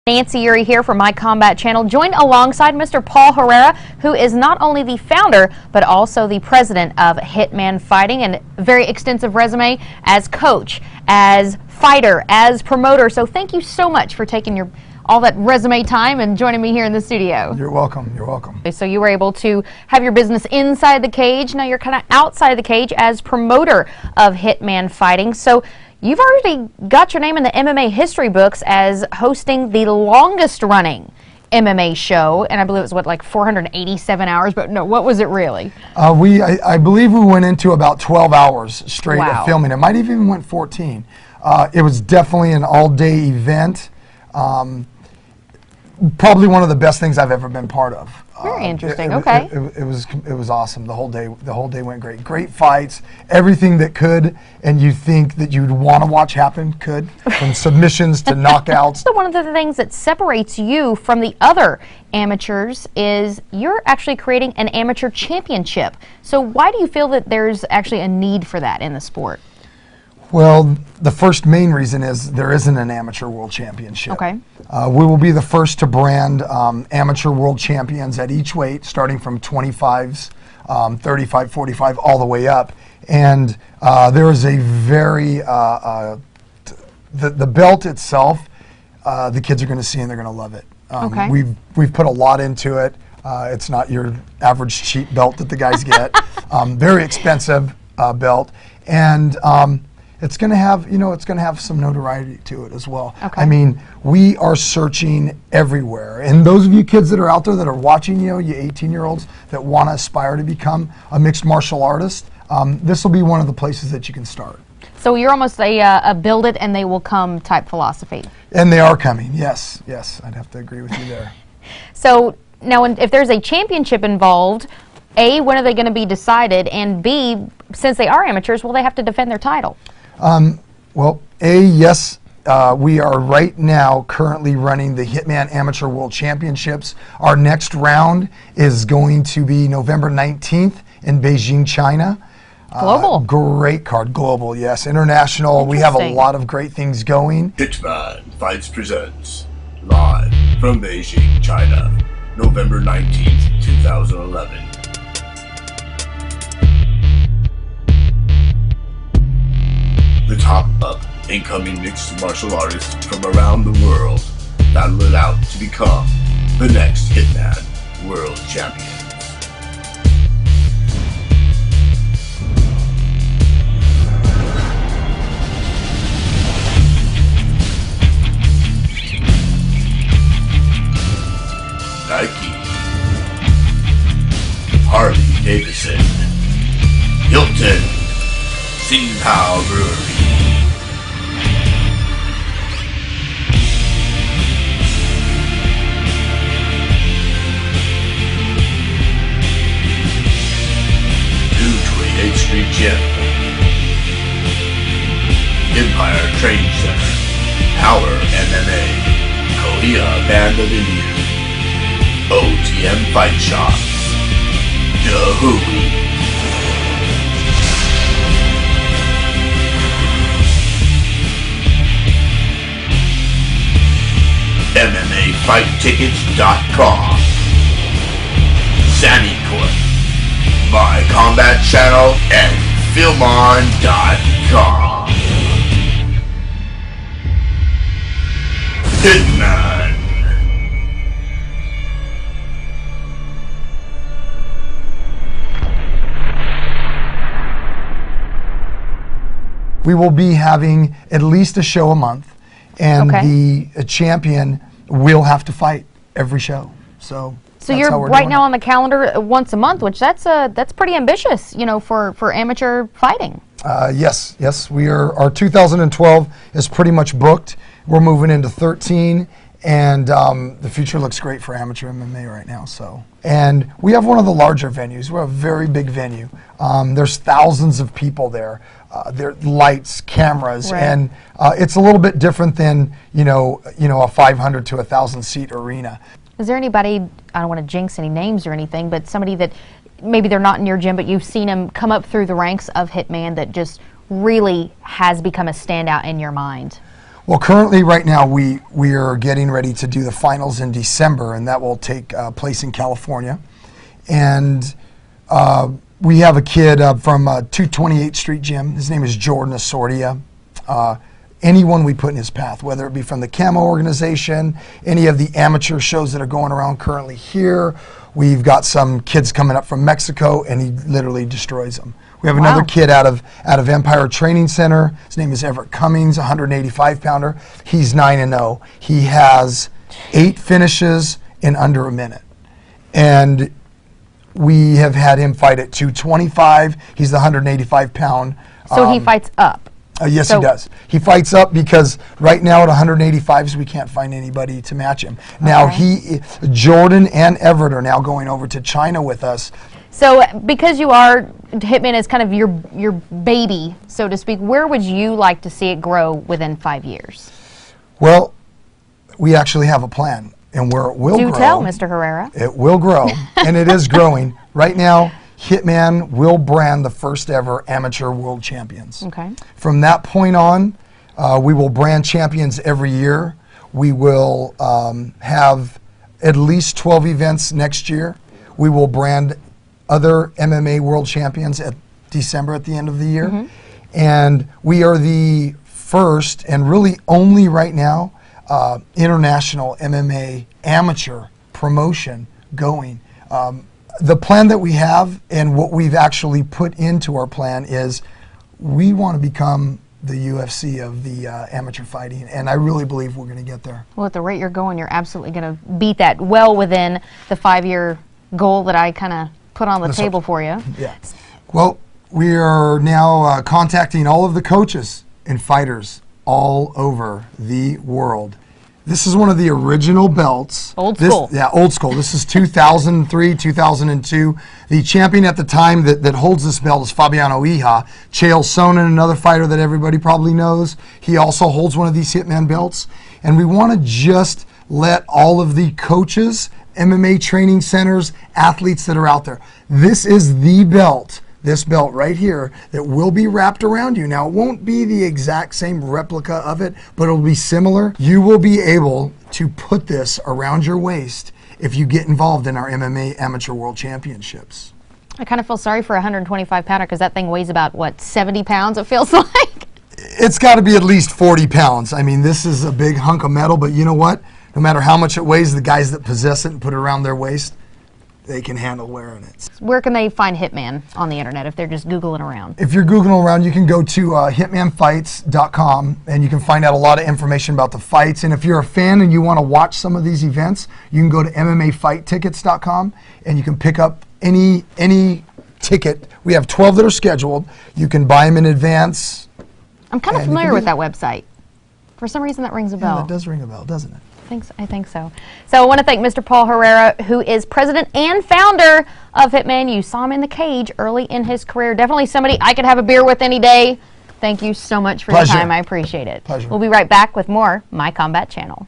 Nancy Uri here from My Combat Channel, joined alongside Mr. Paul Herrera, who is not only the founder, but also the president of Hitman Fighting, and a very extensive resume as coach, as fighter, as promoter. So thank you so much for taking all that resume time and joining me here in the studio. You're welcome. You're welcome. So you were able to have your business inside the cage. Now you're kind of outside the cage as promoter of Hitman Fighting. So you've already got your name in the MMA history books as hosting the longest running MMA show, and I believe it was, what, like 487 hours, but no, what was it really? I believe we went into about 12 hours straight of filming. It might have even went 14. It was definitely an all-day event. Probably one of the best things I've ever been part of. Very interesting. Okay. It was awesome. The whole day went great. Great fights. Everything that could, and you think that you'd want to watch happen could, from submissions to knockouts. So one of the things that separates you from the other amateurs is you're actually creating an amateur championship. So why do you feel that there's actually a need for that in the sport? Well, the first main reason is there isn't an amateur world championship. Okay. We will be the first to brand amateur world champions at each weight, starting from 25s, 35, 45, all the way up. And there is a very, the belt itself, the kids are going to see and they're going to love it. Okay. We've put a lot into it. It's not your average cheap belt that the guys get. Very expensive belt. And it's going to have, it's going to have some notoriety to it as well. Okay. I mean, we are searching everywhere. And those of you kids that are out there that are watching, you 18-year-olds that want to aspire to become a mixed martial artist, this will be one of the places that you can start. So you're almost a build it and they will come type philosophy. And they are coming, yes, yes. I'd have to agree with you there. So now if there's a championship involved, A, when are they going to be decided? And B, since they are amateurs, will they have to defend their title? Well, yes, we are right now currently running the Hitman Amateur World Championships. Our next round is going to be November 19th in Beijing, China. Global. Great card. Global, yes. International. We have a lot of great things going. Hitman Fights presents, live from Beijing, China, November 19th, 2011. The top up incoming mixed martial artists from around the world battle it out to become the next Hitman World Champions. Nike, Harley Davidson, Hilton, Tsingtao Brewery, Street Gym, Empire Training Center, Power MMA, Korea Band of India, OTM Fight Shop, Dahui, MMAFightTickets.com, Sammy Court, My Combat Channel, and Filmon.com. Hitman. We will be having at least a show a month, and the champion will have to fight every show. So you're right now on the calendar once a month, which that's pretty ambitious, for amateur fighting. Yes, we are. Our 2012 is pretty much booked. We're moving into 13, and the future looks great for amateur MMA right now. And we have one of the larger venues. We're a very big venue. There's thousands of people there. There are lights, cameras, and it's a little bit different than a 500 to 1,000 seat arena. Is there anybody, I don't want to jinx any names or anything, but somebody that maybe they're not in your gym, but you've seen them come up through the ranks of Hitman that just really has become a standout in your mind? Well, currently, right now, we are getting ready to do the finals in December, and that will take place in California. And we have a kid from 228th Street Gym. His name is Jordan Asordia. Anyone we put in his path, whether it be from the Camo organization, any of the amateur shows that are going around currently here. We've got some kids coming up from Mexico, and he literally destroys them. We have another kid out of Empire Training Center. His name is Everett Cummings, 185-pounder. He's 9-0. He has 8 finishes in under a minute. And we have had him fight at 225. He's the 185-pound. So he fights up? Yes, he does. He fights up because right now at 185s, we can't find anybody to match him. Now, Jordan and Everett are now going over to China with us. So because you are, Hitman is kind of your baby, so to speak, where would you like to see it grow within 5 years? Well, we actually have a plan, and where it will grow. Do tell, Mr. Herrera. It will grow, and it is growing. Right now, Hitman will brand the first ever amateur world champions. Okay. From that point on, we will brand champions every year. We will have at least 12 events next year. We will brand other MMA world champions at December at the end of the year. And we are the first and really only right now international MMA amateur promotion going. The plan that we have and what we've actually put into our plan is we want to become the UFC of the amateur fighting, and I really believe we're going to get there. Well, at the rate you're going, you're absolutely going to beat that well within the 5-year goal that I kind of put on the table for you. Yeah. Well, we are now contacting all of the coaches and fighters all over the world. This is one of the original belts. Old school. Yeah, old school. This is 2003, 2002. The champion at the time that holds this belt is Fabiano Iha. Chael Sonnen, another fighter that everybody probably knows. He also holds one of these Hitman belts. And we want to just let all of the coaches, MMA training centers, athletes that are out there. This is the belt, this belt right here, that will be wrapped around you. Now, it won't be the exact same replica of it, but it'll be similar. You will be able to put this around your waist if you get involved in our MMA Amateur World Championships. I kind of feel sorry for a 125-pounder because that thing weighs about, what, 70 pounds, it feels like? It's got to be at least 40 pounds. I mean, this is a big hunk of metal, but you know what? No matter how much it weighs, the guys that possess it and put it around their waist, they can handle wearing it. Where can they find Hitman on the internet if they're just Googling around? If you're Googling around, you can go to hitmanfights.com and you can find out a lot of information about the fights. And if you're a fan and you want to watch some of these events, you can go to MMAfighttickets.com and you can pick up any ticket. We have 12 that are scheduled. You can buy them in advance. I'm kind of familiar with that website. For some reason, that rings a bell. Yeah, that does ring a bell, doesn't it? I think so. So I want to thank Mr. Paul Herrera, who is president and founder of Hitman. You saw him in the cage early in his career. Definitely somebody I could have a beer with any day. Thank you so much for your time. I appreciate it. Pleasure. We'll be right back with more My Combat Channel.